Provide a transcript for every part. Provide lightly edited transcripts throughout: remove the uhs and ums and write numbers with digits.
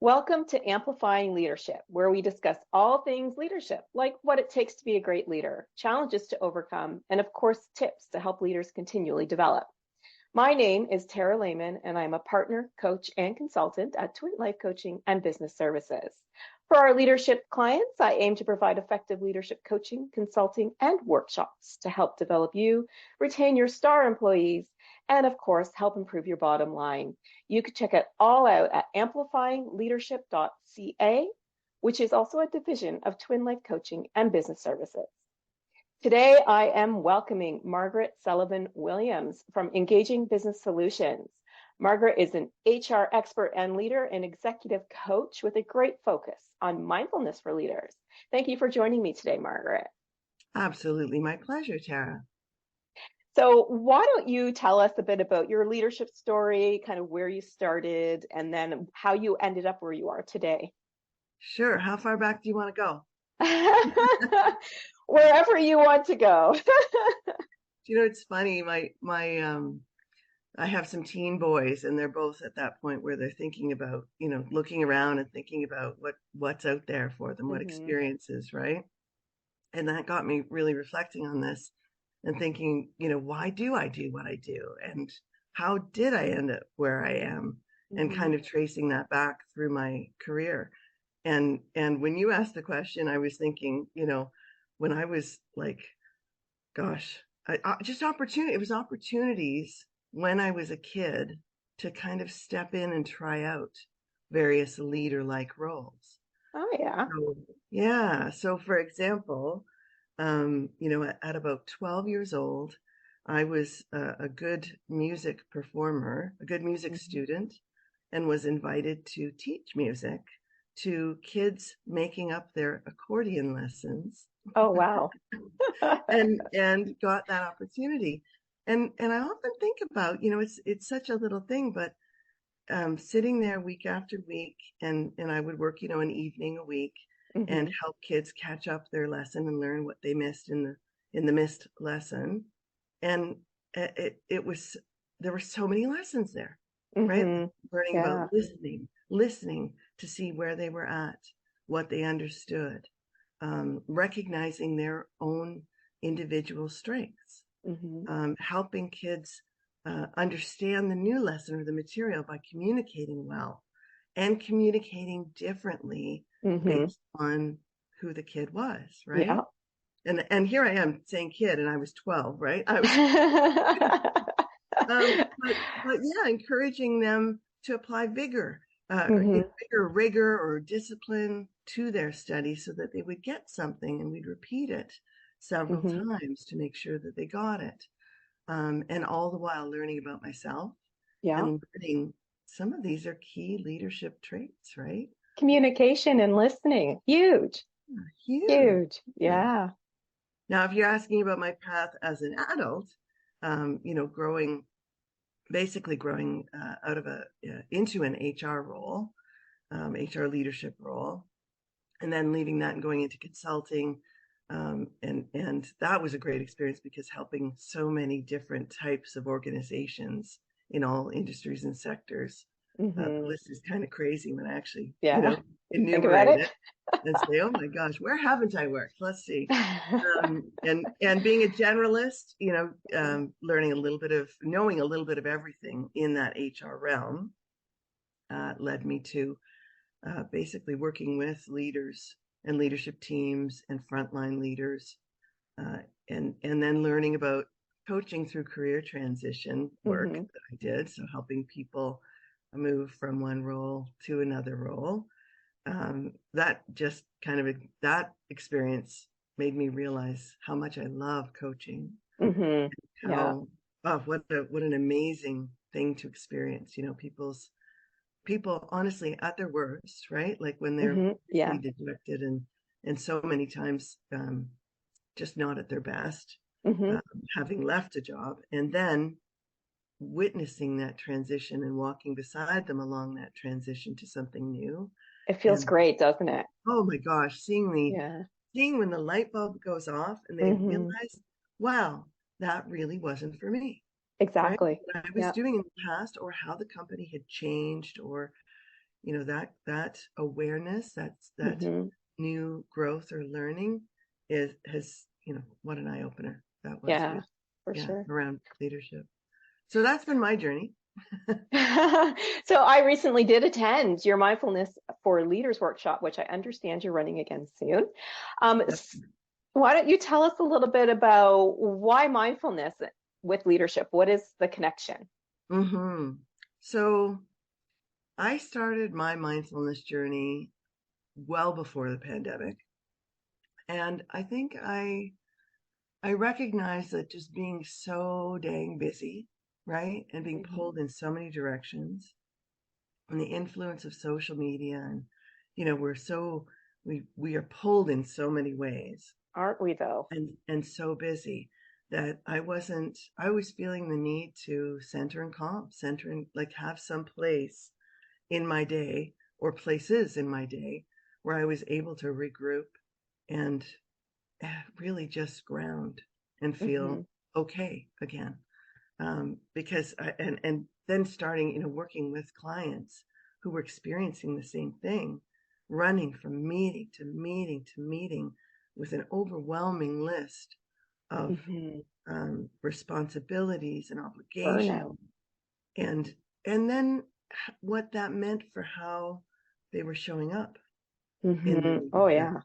Welcome to Amplifying Leadership, where we discuss all things leadership, like what it takes to be a great leader, challenges to overcome, and of course, tips to help leaders continually develop. My name is Tara Lehman, and I'm a partner, coach, and consultant at Twin Life Coaching and Business Services. For our leadership clients, I aim to provide effective leadership coaching, consulting, and workshops to help develop you, retain your star employees, and of course, help improve your bottom line. You can check it all out at amplifyingleadership.ca, which is also a division of Twin Life Coaching and Business Services. Today, I am welcoming Margaret Sullivan Williams from Engaging Business Solutions. Margaret is an HR expert and leader and executive coach with a great focus on mindfulness for leaders. Thank you for joining me today, Margaret. Absolutely. My pleasure, Tara. So why don't you tell us a bit about your leadership story, kind of where you started, and then how you ended up where you are today? Sure. How far back do you want to go? Wherever you want to go. It's funny. I have some teen boys, and they're both at that point where they're thinking about, looking around and thinking about what's out there for them, what experiences, right? And that got me really reflecting on this and thinking, why do I do what I do? And how did I end up where I am? And kind of tracing that back through my career. And when you asked the question, I was thinking, when I was like, gosh, just opportunity. It was opportunities when I was a kid to kind of step in and try out various leader-like roles. Oh, yeah. So, yeah. So, for example, at about 12 years old, I was a good music performer, a good music student, and was invited to teach music to kids making up their accordion lessons. Oh, wow. and got that opportunity. And I often think about, it's such a little thing, but sitting there week after week, and I would work, an evening a week and help kids catch up their lesson and learn what they missed in the missed lesson. And it was, there were so many lessons there, right? Learning about listening to see where they were at, what they understood, recognizing their own individual strengths, helping kids understand the new lesson or the material by communicating well and communicating differently based on who the kid was, right? Yeah. And here I am saying kid, and I was 12, right? I was, but yeah, encouraging them to apply vigor, rigor or discipline to their study so that they would get something, and we'd repeat it several times to make sure that they got it. And all the while learning about myself and learning some of these are key leadership traits, right? Communication and listening. Huge. Huge. Yeah. Now, if you're asking about my path as an adult, growing out of into an HR role, HR leadership role, and then leaving that and going into consulting. And that was a great experience because helping so many different types of organizations in all industries and sectors. The list is kind of crazy when I actually, enumerate it and say, oh my gosh, where haven't I worked? Let's see. And being a generalist, knowing a little bit of everything in that HR realm led me to basically working with leaders and leadership teams and frontline leaders, and then learning about coaching through career transition work that I did. So helping people move from one role to another role. That just that experience made me realize how much I love coaching. What an amazing thing to experience. People honestly at their worst, right? Like when they're really dejected and so many times just not at their best, having left a job, and then witnessing that transition and walking beside them along that transition to something new. It feels great, doesn't it? Oh my gosh, seeing when the light bulb goes off and they realize, wow, that really wasn't for me. Exactly. Right? What I was doing in the past, or how the company had changed, or that awareness, that Mm-hmm. new growth or learning has, what an eye opener that was Yeah, with, for yeah, sure. around leadership. So that's been my journey. So I recently did attend your Mindfulness for Leaders workshop, which I understand you're running again soon. Um, Yep. why don't you tell us a little bit about why mindfulness with leadership? What is the connection? hmm So I started my mindfulness journey well before the pandemic. And I think I recognize that just being so dang busy, right? And being Hmm. pulled in so many directions, and the influence of social media, and we are pulled in so many ways, Aren't we though? and so busy that I was feeling the need to center and like have some place in my day, or places in my day, where I was able to regroup and really just ground and Hmm. feel okay again. Because and then starting, working with clients who were experiencing the same thing, running from meeting to meeting to meeting with an overwhelming list of Hmm. responsibilities and obligations, Burnout. and and then what that meant for how they were showing up in their Hmm. Oh leadership. yeah.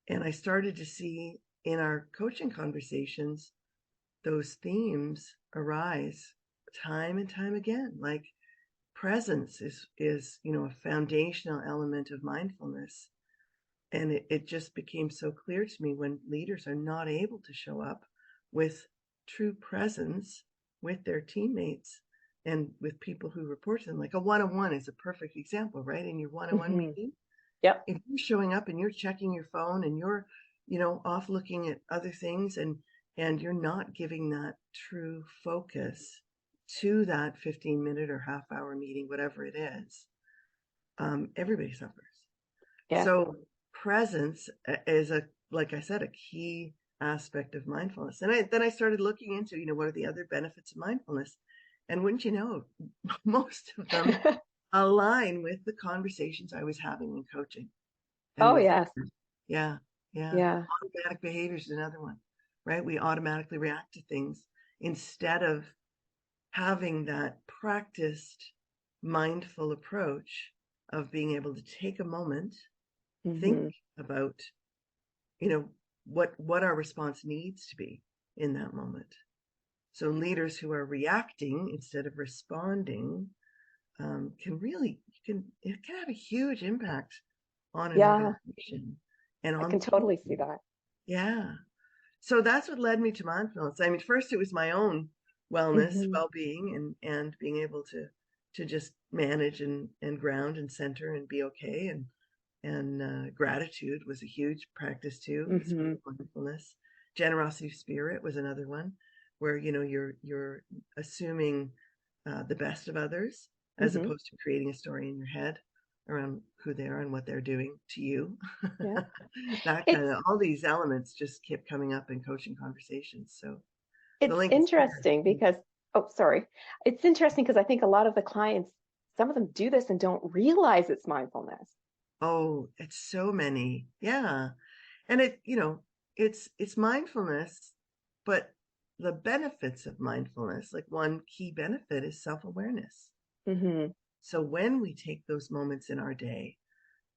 And I started to see in our coaching conversations those themes arise time and time again. Like presence is a foundational element of mindfulness. And it just became so clear to me when leaders are not able to show up with true presence with their teammates and with people who report to them. Like a one-on-one is a perfect example, right? In your one-on-one Hmm. meeting, Yep. if you're showing up and you're checking your phone and you're, off looking at other things, and you're not giving that true focus to that 15-minute or half hour meeting, whatever it is, everybody suffers. Yes. So presence is, like I said, a key aspect of mindfulness. And then I started looking into, what are the other benefits of mindfulness? And wouldn't you know, most of them align with the conversations I was having in coaching and Oh with yes. leaders. Yeah, yeah. Yeah. Automatic behavior is another one, right? We automatically react to things instead of having that practiced, mindful approach of being able to take a moment, think Hmm. about, you know, what our response needs to be in that moment. So leaders who are reacting instead of responding, it can have a huge impact on an Yeah. organization and I on the can team. totally see that. Yeah. So that's what led me to mindfulness. I mean, first it was my own wellness, Hmm. well-being, and being able to just manage and ground and center and be okay. And gratitude was a huge practice too. It's part Hmm. of mindfulness. Generosity of spirit was another one, where you're assuming the best of others, as Hmm. opposed to creating a story in your head around who they are and what they're doing to you. Yeah. That kind It's of, all these elements just kept coming up in coaching conversations. So the it's link is there. interesting because, oh, sorry. It's interesting because I think a lot of the clients, some of them do this and don't realize it's mindfulness. Oh, it's so many. Yeah. And it's mindfulness, but the benefits of mindfulness, like one key benefit is self-awareness. Hmm. So when we take those moments in our day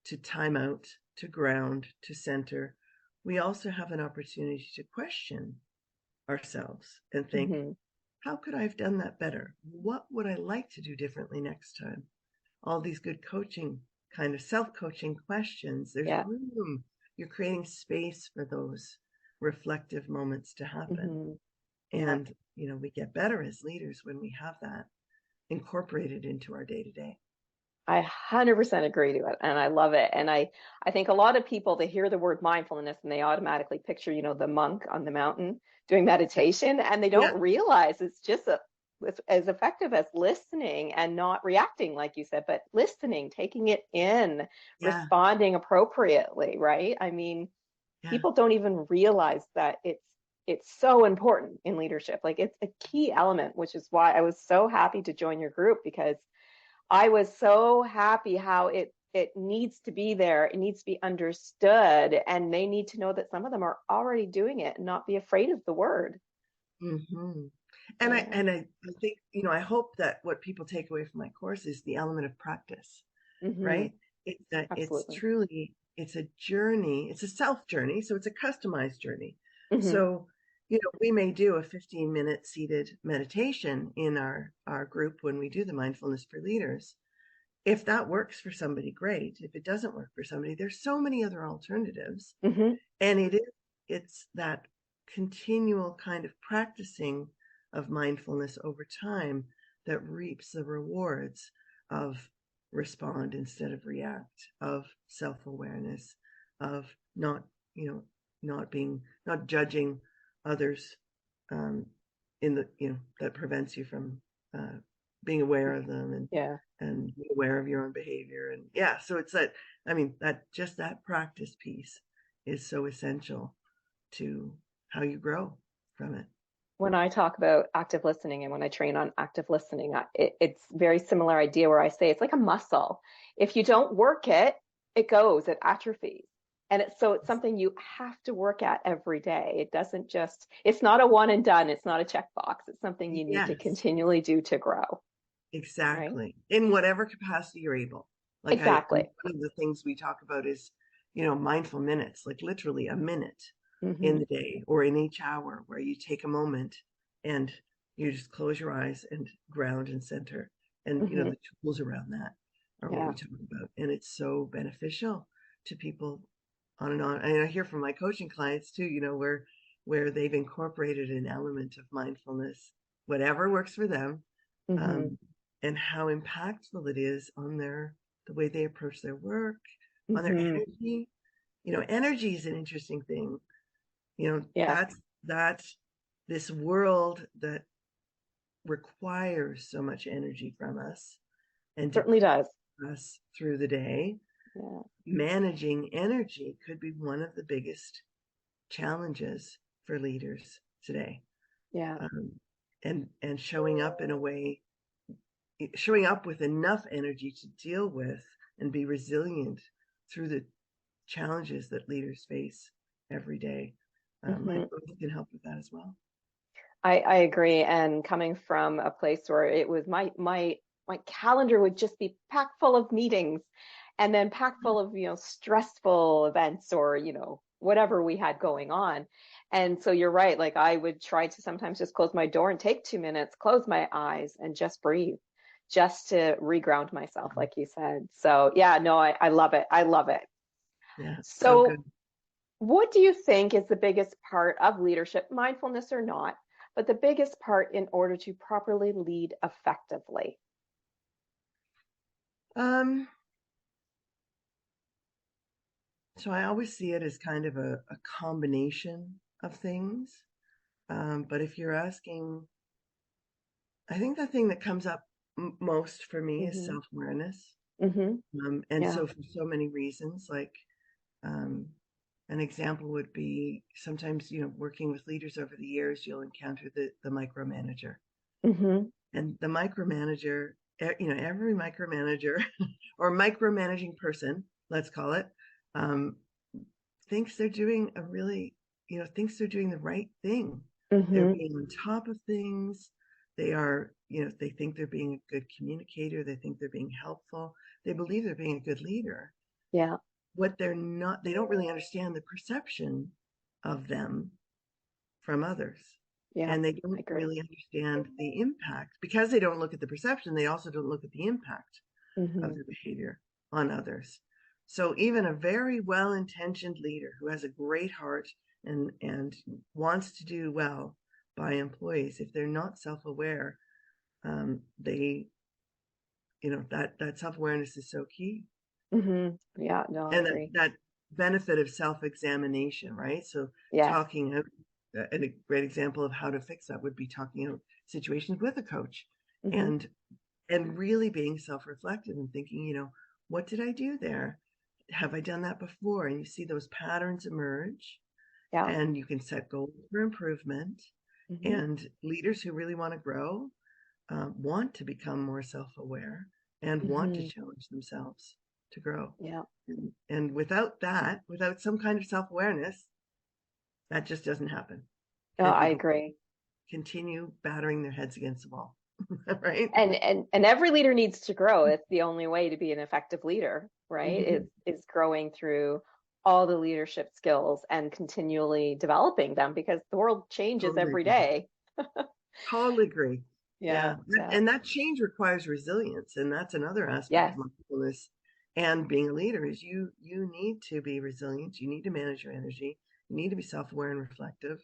to time out, to ground, to center, we also have an opportunity to question ourselves and think, Hmm. how could I have done that better? What would I like to do differently next time? All these good coaching, kind of self-coaching questions. There's Yeah. room. You're creating space for those reflective moments to happen. Hmm. Yeah. And, we get better as leaders when we have that incorporated into our day to day. I 100% agree to it, and I love it. And I think a lot of people, they hear the word mindfulness and they automatically picture, the monk on the mountain doing meditation, and they Yeah. don't realize it's just it's as effective as listening and not reacting, like you said, but listening, taking it in, Yeah. responding appropriately, right? I mean, Yeah. people don't even realize that it's so important in leadership. Like it's a key element, which is why I was so happy to join your group because I was so happy how it needs to be there. It needs to be understood, and they need to know that some of them are already doing it and not be afraid of the word. Hmm. And I Yeah. and I think, I hope that what people take away from my course is the element of practice, Hmm. right? It's Absolutely. truly, it's a journey, it's a self journey, so it's a customized journey. Hmm. So, we may do a 15-minute seated meditation in our group when we do the mindfulness for leaders. If that works for somebody, great. If it doesn't work for somebody, there's so many other alternatives. Hmm. And it's that continual kind of practicing of mindfulness over time that reaps the rewards of respond instead of react, of self-awareness, of not, not judging others, um, in the, that prevents you from being aware of them, Yeah. and be aware of your own behavior. And yeah, so it's that, I mean, that practice piece is so essential to how you grow from it. When I talk about active listening and when I train on active listening, it's very similar idea where I say it's like a muscle. If you don't work it, it goes, it atrophies. And it's something you have to work at every day. It doesn't just, it's not a one and done. It's not a checkbox. It's something you need to Yes, continually do to grow, right? exactly. In whatever capacity you're able. Like Exactly. one of the things we talk about is, mindful minutes, like literally a minute in Hmm. the day or in each hour where you take a moment and you just close your eyes and ground and center. And, Hmm. the tools around that are what we Yeah. talk about. And it's so beneficial to people on and on. And I hear from my coaching clients too, where they've incorporated an element of mindfulness, whatever works for them, Hmm. um, and how impactful it is on the way they approach their work, on their Hmm. energy. Energy is an interesting thing. Yes, That's this world that requires so much energy from us and certainly depletes does. us through the day. Yeah. Managing energy could be one of the biggest challenges for leaders today. Yeah. um, and showing up with enough energy to deal with and be resilient through the challenges that leaders face every day. Hmm. Mindfulness can help with that as well. I agree. And coming from a place where it was my calendar would just be packed full of meetings and then packed full of, stressful events or, whatever we had going on. And so you're right. Like I would try to sometimes just close my door and take 2 minutes, close my eyes and just breathe, just to reground myself, like you said. So yeah, no, I love it. I love it. Yeah, so So good. what do you think is the biggest part of leadership, mindfulness or not, but the biggest part in order to properly lead effectively? um so I always see it as kind of a combination of things. But if you're asking, I think the thing that comes up most for me is Hmm. self-awareness. Hmm. And Yeah. so for so many reasons, like, um, an example would be sometimes, working with leaders over the years, you'll encounter the micromanager. Hmm. And the micromanager, every micromanager or micromanaging person, let's call it, um, thinks they're doing thinks they're doing the right thing. They're Hmm. being on top of things. They are, they think they're being a good communicator. They think they're being helpful. They believe they're being a good leader. Yeah. What they're not, they don't really understand the perception of them from others. Yeah. And they I don't agree. really understand the impact. Because they don't look at the perception, they also don't look at the impact of Hmm. their behavior on others. So even a very well-intentioned leader who has a great heart and wants to do well by employees, if they're not self-aware, they, that self-awareness is so key. Hmm. Yeah. No, I And agree. that benefit of self-examination, right? So Yes. talking out, and a great example of how to fix that would be talking out situations with a coach, Hmm. and really being self-reflective and thinking, what did I do there? Have I done that before? And you see those patterns emerge, Yeah. and you can set goals for improvement. Hmm. And leaders who really want to grow, want to become more self-aware, and want to Hmm. challenge themselves to grow. Yeah. And without that, without some kind of self-awareness, that just doesn't happen. No, And I people agree. continue battering their heads against the wall, right? And every leader needs to grow. It's the only way to be an effective leader, right? Mm-hmm. Is growing through all the leadership skills and continually developing them because the world changes Totally every agree. day. Totally agree. Yeah, Yeah. yeah. And that change requires resilience. And that's another aspect of Yes. mindfulness and being a leader is you need to be resilient. You need to manage your energy. You need to be self-aware and reflective.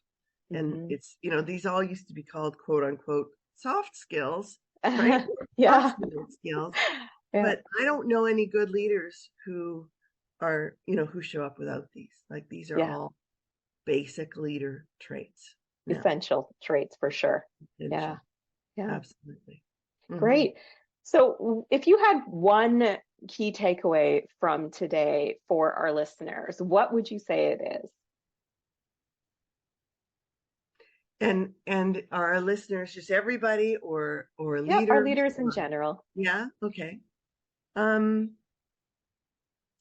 And Hmm. it's, these all used to be called quote unquote soft skills, right? Yeah. Personal skills. Yeah. But I don't know any good leaders who are, who show up without these. Like these are Yeah. all basic leader traits now. Essential traits for sure. Yeah. Essential. Yeah. Absolutely. Hmm. Great. So, if you had one key takeaway from today for our listeners, what would you say it is? And are our listeners just everybody or Yep, our leaders? leaders in general. Yeah, okay. Um,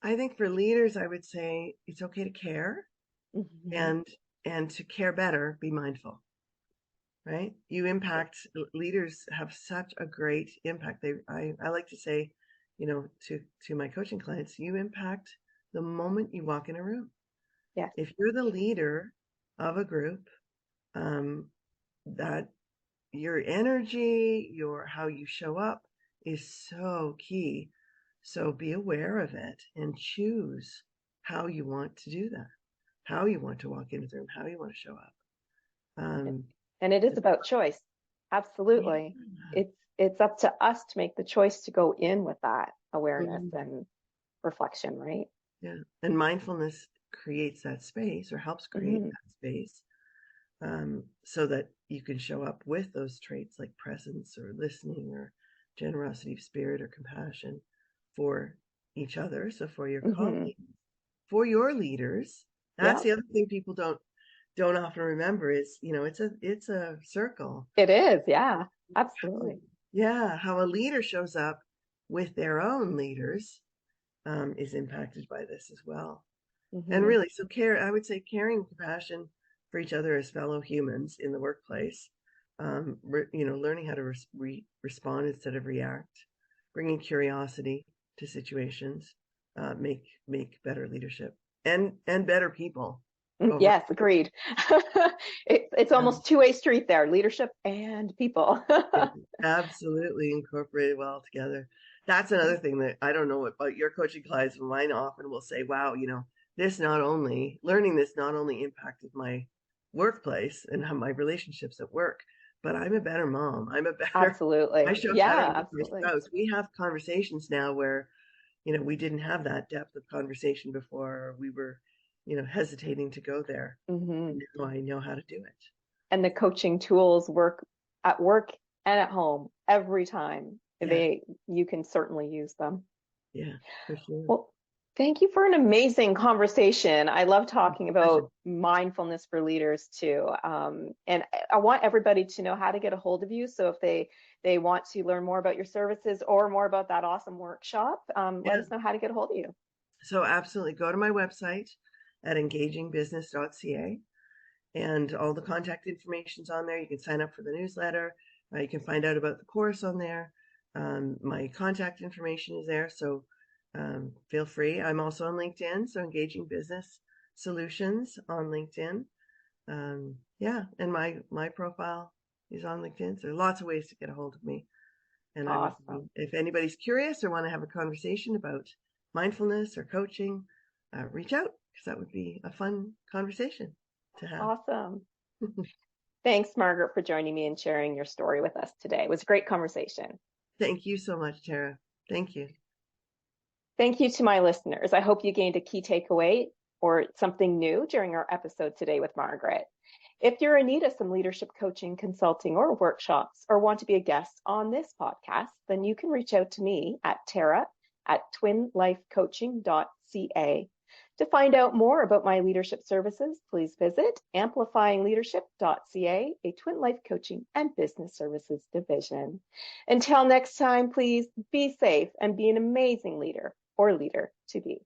I think for leaders, I would say it's okay to care Hmm. and to care better, be mindful, right? You impact leaders have such a great impact. I like to say, to my coaching clients, you impact the moment you walk in a room. Yes. If you're the leader of a group, um, that your energy, your how you show up is so key. So be aware of it and choose how you want to do that, how you want to walk into the room, how you want to show up. Um, And it is about choice. yeah. Absolutely. It's up to us to make the choice to go in with that awareness Mhm. and reflection, right? Yeah. And mindfulness creates that space or helps create Hmm. that space, so that you can show up with those traits like presence or listening or generosity of spirit or compassion for each other. So for your Hmm. colleagues, for your leaders. That's Yeah, the other thing people don't often remember is, it's a circle. it is. Yeah, How, absolutely. yeah, how a leader shows up with their own leaders, is impacted by this as well. And Hmm. really, so care, I would say caring and compassion for each other as fellow humans in the workplace, learning how to respond instead of react, bringing curiosity to situations, make better leadership and better people over. Yes, agreed. It's Um, almost two-way street there, leadership and people. yeah, absolutely incorporated well together. That's another thing that I don't know about your coaching clients, but mine often will say, wow, learning this not only impacted my workplace and how my relationships at work, but I'm a better mom. I Absolutely. show up better Yeah, with my absolutely. spouse. We have conversations now where, we didn't have that depth of conversation before, or we were, hesitating to go there. Hmm. And now I know how to do it. And the coaching tools work and at home every time. Yeah, You can certainly use them. yeah, for sure. Well, thank you for an amazing conversation. I love talking Pleasure. about mindfulness for leaders too. And I want everybody to know how to get a hold of you. So if they want to learn more about your services or more about that awesome workshop, let Yeah. us know how to get a hold of you. So absolutely go to my website at engagingbusiness.ca, and all the contact information's on there. You can sign up for the newsletter. You can find out about the course on there. My contact information is there. So feel free. I'm also on LinkedIn. So Engaging Business Solutions on LinkedIn. Yeah. And my profile is on LinkedIn. So lots of ways to get a hold of me. And I would, Awesome. if anybody's curious or want to have a conversation about mindfulness or coaching, reach out because that would be a fun conversation to have. Awesome. Thanks, Margaret, for joining me and sharing your story with us today. It was a great conversation. Thank you so much, Tara. Thank you. Thank you to my listeners. I hope you gained a key takeaway or something new during our episode today with Margaret. If you're in need of some leadership coaching, consulting, or workshops, or want to be a guest on this podcast, then you can reach out to me at Tara at twinlifecoaching.ca. To find out more about my leadership services, please visit amplifyingleadership.ca, a Twin Life coaching and business services division. Until next time, please be safe and be an amazing leader or leader to be.